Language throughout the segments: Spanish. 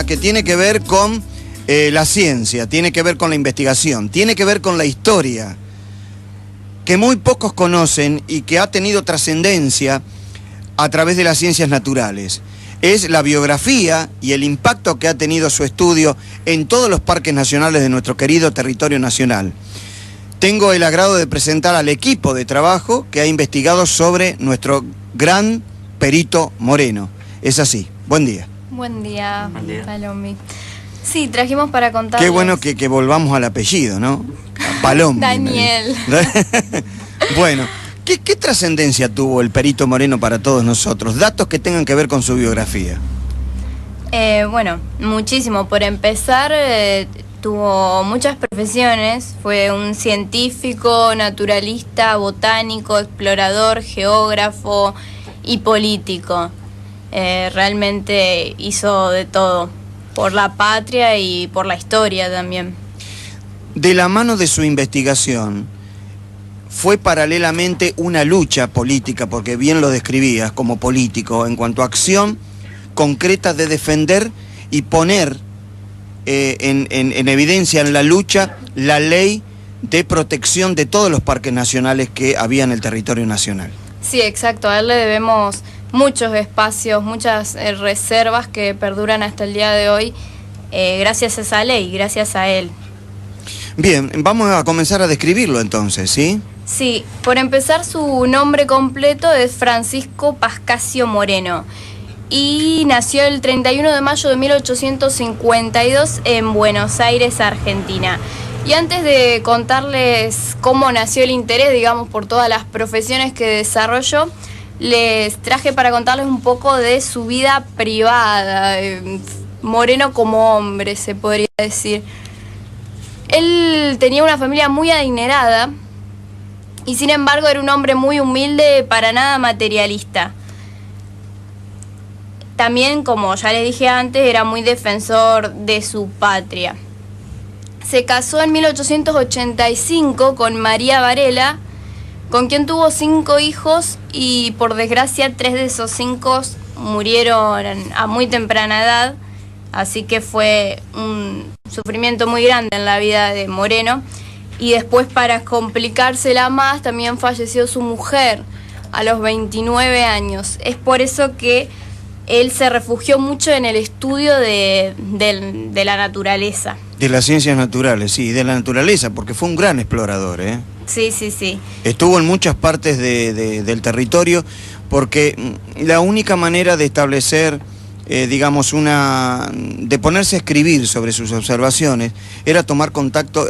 que tiene que ver con la ciencia, tiene que ver con la investigación, tiene que ver con la historia, que muy pocos conocen y que ha tenido trascendencia a través de las ciencias naturales. Es la biografía y el impacto que ha tenido su estudio en todos los parques nacionales de nuestro querido territorio nacional. Tengo el agrado de presentar al equipo de trabajo que ha investigado sobre nuestro gran Perito Moreno. Es así. Buen día. Buen día, Palombi. Sí, trajimos para contarles... Qué bueno que volvamos al apellido, ¿no? Palombi. Daniel. Bueno, ¿qué trascendencia tuvo el Perito Moreno para todos nosotros? Datos que tengan que ver con su biografía. Bueno, muchísimo. Por empezar, tuvo muchas profesiones. Fue un científico, naturalista, botánico, explorador, geógrafo y político. Realmente hizo de todo, por la patria y por la historia también. De la mano de su investigación, fue paralelamente una lucha política, porque bien lo describías como político, en cuanto a acción concreta de defender y poner en evidencia en la lucha la ley de protección de todos los parques nacionales que había en el territorio nacional. Sí, exacto. A él le debemos muchos espacios, muchas reservas que perduran hasta el día de hoy, gracias a esa ley, gracias a él. Bien, vamos a comenzar a describirlo entonces, ¿sí? Sí, por empezar, su nombre completo es Francisco Pascasio Moreno y nació el 31 de mayo de 1852 en Buenos Aires, Argentina. Y antes de contarles cómo nació el interés, digamos, por todas las profesiones que desarrolló, les traje para contarles un poco de su vida privada, Moreno como hombre, se podría decir. Él tenía una familia muy adinerada y sin embargo era un hombre muy humilde, para nada materialista. También, como ya les dije antes, era muy defensor de su patria. Se casó en 1885 con María Varela, con quien tuvo 5 hijos y por desgracia 3 de esos 5 murieron a muy temprana edad, así que fue un sufrimiento muy grande en la vida de Moreno. Y después, para complicársela más, también falleció su mujer a los 29 años. Es por eso que él se refugió mucho en el estudio de la naturaleza. De las ciencias naturales, sí, de la naturaleza, porque fue un gran explorador, ¿eh? Sí, sí, sí. Estuvo en muchas partes del territorio, porque la única manera de establecer, digamos, de ponerse a escribir sobre sus observaciones, era tomar contacto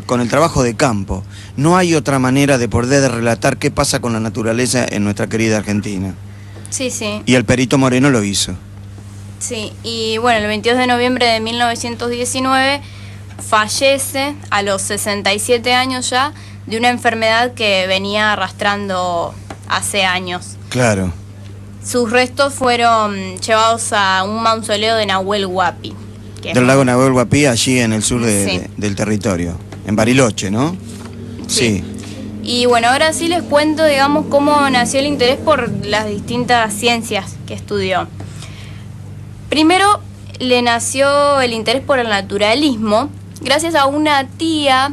con el trabajo de campo. No hay otra manera de poder relatar qué pasa con la naturaleza en nuestra querida Argentina. Sí, sí. Y el Perito Moreno lo hizo. Sí, y bueno, el 22 de noviembre de 1919 fallece a los 67 años ya, de una enfermedad que venía arrastrando hace años. Claro. Sus restos fueron llevados a un mausoleo de Nahuel Huapi. Del lago Nahuel Huapi, allí en el sur Sí. del territorio, en Bariloche, ¿no? Sí. Y bueno, ahora sí les cuento, digamos, cómo nació el interés por las distintas ciencias que estudió. Primero le nació el interés por el naturalismo, gracias a una tía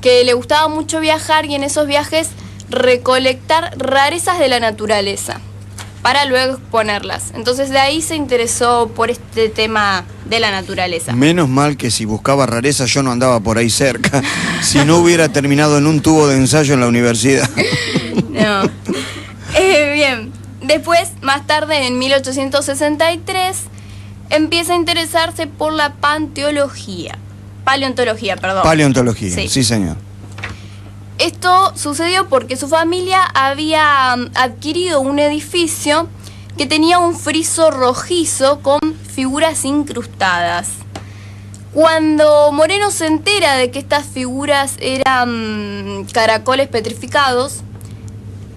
que le gustaba mucho viajar y en esos viajes recolectar rarezas de la naturaleza para luego exponerlas. Entonces de ahí se interesó por este tema de la naturaleza. Menos mal que si buscaba rarezas yo no andaba por ahí cerca, si no hubiera terminado en un tubo de ensayo en la universidad. No. Bien, después, más tarde, en 1863, empieza a interesarse por la paleontología, perdón. Paleontología, sí señor. Esto sucedió porque su familia había adquirido un edificio que tenía un friso rojizo con figuras incrustadas. Cuando Moreno se entera de que estas figuras eran caracoles petrificados,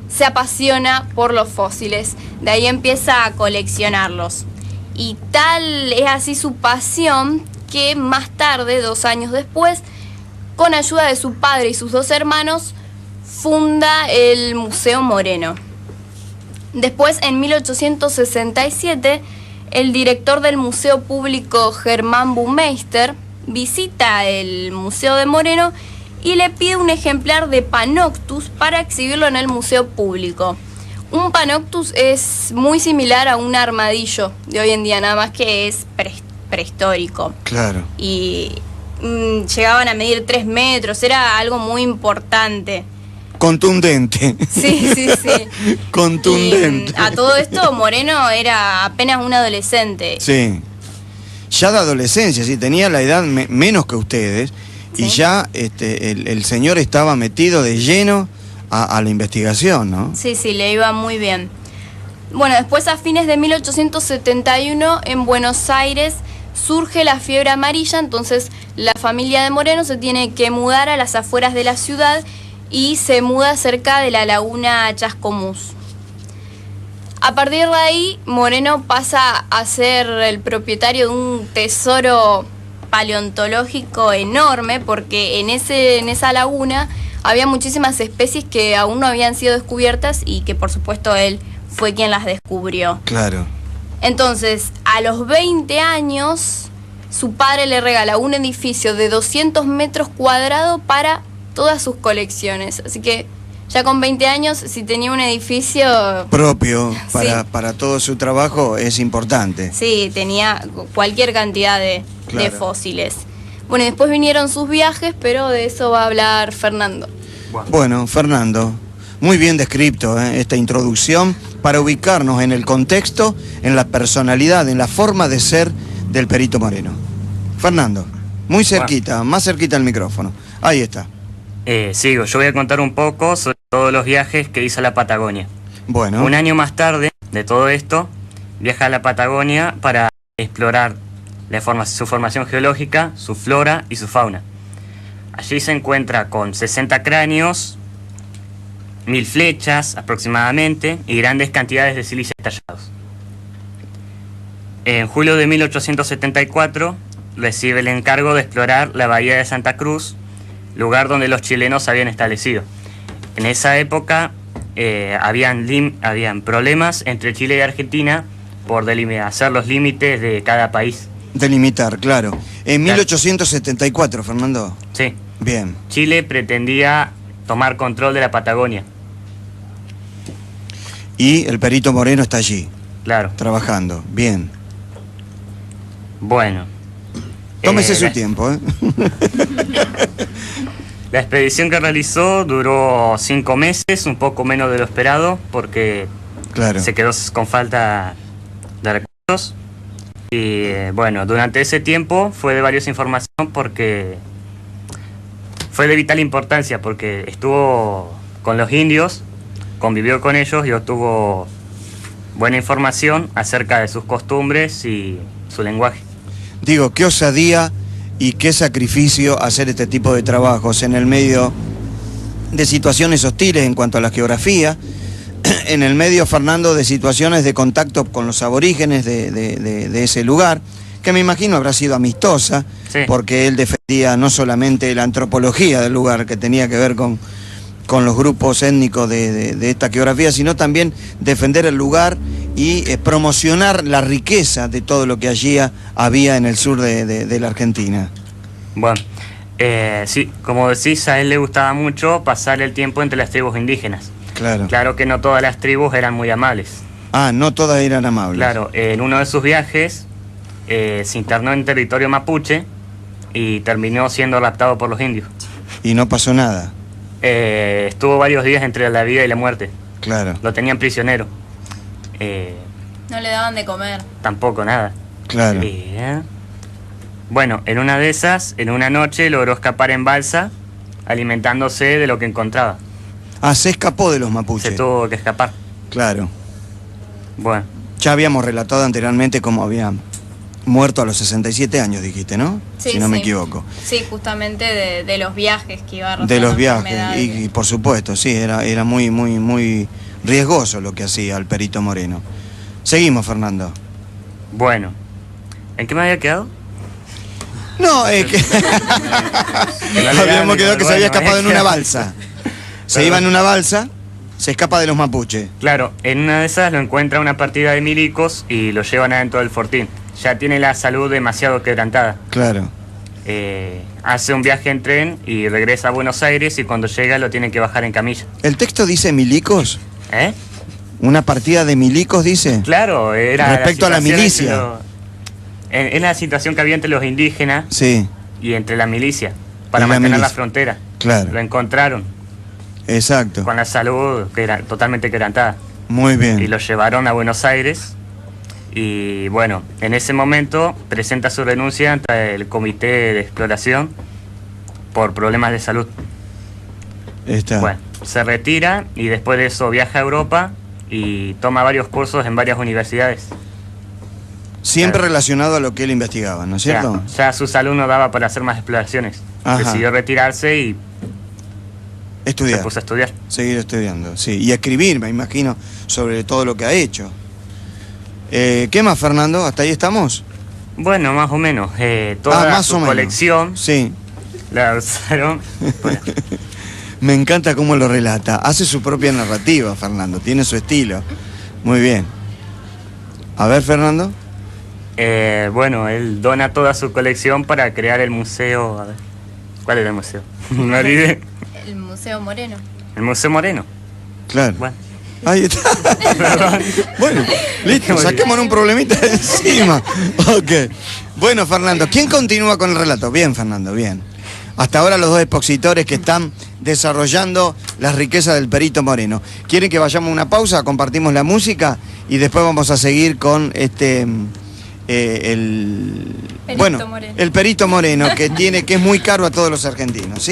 se apasiona por los fósiles. De ahí empieza a coleccionarlos. Y tal es así su pasión que más tarde, 2 años después, con ayuda de su padre y sus 2 hermanos, funda el Museo Moreno. Después, en 1867, el director del Museo Público, Germán Baumeister, visita el Museo de Moreno y le pide un ejemplar de Panoctus para exhibirlo en el Museo Público. Un Panoctus es muy similar a un armadillo de hoy en día, nada más que es prehistórico. Claro. Y llegaban a medir 3 metros, era algo muy importante. Contundente. Sí, sí, sí. Contundente. Y a todo esto, Moreno era apenas un adolescente. Sí. Ya de adolescencia, sí, tenía la edad menos que ustedes, ¿sí? Y ya el señor estaba metido de lleno a la investigación, ¿no? Sí, sí, le iba muy bien. Bueno, después a fines de 1871 en Buenos Aires surge la fiebre amarilla, entonces la familia de Moreno se tiene que mudar a las afueras de la ciudad y se muda cerca de la laguna Chascomús. A partir de ahí, Moreno pasa a ser el propietario de un tesoro paleontológico enorme, porque en esa laguna había muchísimas especies que aún no habían sido descubiertas y que por supuesto él fue quien las descubrió. Claro. Entonces, a los 20 años, su padre le regala un edificio de 200 metros cuadrados para todas sus colecciones. Así que ya con 20 años, si tenía un edificio propio sí, para todo su trabajo, es importante. Sí, tenía cualquier cantidad de fósiles. Bueno, y después vinieron sus viajes, pero de eso va a hablar Fernando. Bueno, Fernando, muy bien descrito esta introducción para ubicarnos en el contexto, en la personalidad, en la forma de ser del Perito Moreno. Fernando, muy cerquita, más cerquita al micrófono. Ahí está. Sigo, yo voy a contar un poco sobre todos los viajes que hizo a la Patagonia. Bueno. Un año más tarde de todo esto, viaja a la Patagonia para explorar su formación geológica, su flora y su fauna. Allí se encuentra con 60 cráneos, 1000 flechas aproximadamente y grandes cantidades de sílices tallados. En julio de 1874 recibe el encargo de explorar la bahía de Santa Cruz, lugar donde los chilenos se habían establecido. En esa época habían problemas entre Chile y Argentina por hacer los límites de cada país. Delimitar, claro. En 1874, Fernando. Sí. Bien. Chile pretendía tomar control de la Patagonia. Y el Perito Moreno está allí. Claro. Trabajando. Bien. Bueno. Tómese su tiempo, ¿eh? La expedición que realizó duró 5 meses, un poco menos de lo esperado, porque se quedó con falta de recursos. Y bueno, durante ese tiempo fue de valiosa información porque fue de vital importancia, porque estuvo con los indios, convivió con ellos y obtuvo buena información acerca de sus costumbres y su lenguaje. Digo, qué osadía y qué sacrificio hacer este tipo de trabajos en el medio de situaciones hostiles en cuanto a la geografía, en el medio, Fernando, de situaciones de contacto con los aborígenes de ese lugar, que me imagino habrá sido amistosa, sí, porque él defendía no solamente la antropología del lugar, que tenía que ver con los grupos étnicos de esta geografía, sino también defender el lugar y promocionar la riqueza de todo lo que allí había en el sur de la Argentina. Bueno, sí, como decís, a él le gustaba mucho pasar el tiempo entre las tribus indígenas. Claro. Claro que no todas las tribus eran muy amables. Ah, no todas eran amables. Claro, en uno de sus viajes se internó en territorio mapuche y terminó siendo raptado por los indios. ¿Y no pasó nada? Estuvo varios días entre la vida y la muerte. Claro. Lo tenían prisionero. No le daban de comer. Tampoco nada. Claro. Bueno, en una de esas, en una noche, logró escapar en balsa, alimentándose de lo que encontraba. Ah, se escapó de los mapuches. Se tuvo que escapar. Claro. Bueno. Ya habíamos relatado anteriormente cómo había muerto a los 67 años, dijiste, ¿no? Sí, si no me equivoco. Sí, justamente de los viajes que iba a de los viajes, y por supuesto, sí, era muy riesgoso lo que hacía el Perito Moreno. Seguimos, Fernando. Bueno, ¿en qué me había quedado? No, es que habíamos quedado que se había escapado en una balsa. Se iba en una balsa Se escapa de los mapuches. Claro, en una de esas lo encuentra una partida de milicos y lo llevan adentro del fortín. Ya tiene la salud demasiado quebrantada. Claro. Hace un viaje en tren y regresa a Buenos Aires y cuando llega lo tiene que bajar en camilla. ¿El texto dice milicos? ¿Eh? ¿Una partida de milicos dice? Claro, era respecto a la milicia. Es la situación que había entre los indígenas sí. y entre la milicia para mantener la frontera. Claro. Lo encontraron. Exacto. Con la salud que era totalmente quebrantada. Muy bien. Y lo llevaron a Buenos Aires y bueno, en ese momento presenta su renuncia ante el Comité de Exploración por problemas de salud. Está. Bueno, se retira y después de eso viaja a Europa y toma varios cursos en varias universidades. Siempre relacionado a lo que él investigaba, ¿no es cierto? Ya su salud no daba para hacer más exploraciones. Ajá. Decidió retirarse y estudiar. se puso a estudiar. Seguir estudiando, sí. Y escribir, me imagino, sobre todo lo que ha hecho. ¿Qué más, Fernando? ¿Hasta ahí estamos? Bueno, más o menos. Toda más su colección sí. la usaron. Bueno. Me encanta cómo lo relata. Hace su propia narrativa, Fernando. Tiene su estilo. Muy bien. A ver, Fernando. Bueno, él dona toda su colección para crear el museo. A ver, ¿cuál era el museo? No olvidé. El Museo Moreno. El Museo Moreno. Claro. Bueno. Ahí está. Bueno, listo, saquémonos un problemita de encima. Ok. Bueno, Fernando, ¿quién continúa con el relato? Bien, Fernando, bien. Hasta ahora los dos expositores que están desarrollando las riquezas del Perito Moreno. ¿Quieren que vayamos a una pausa? Compartimos la música y después vamos a seguir con el Perito Moreno, que es muy caro a todos los argentinos, ¿sí?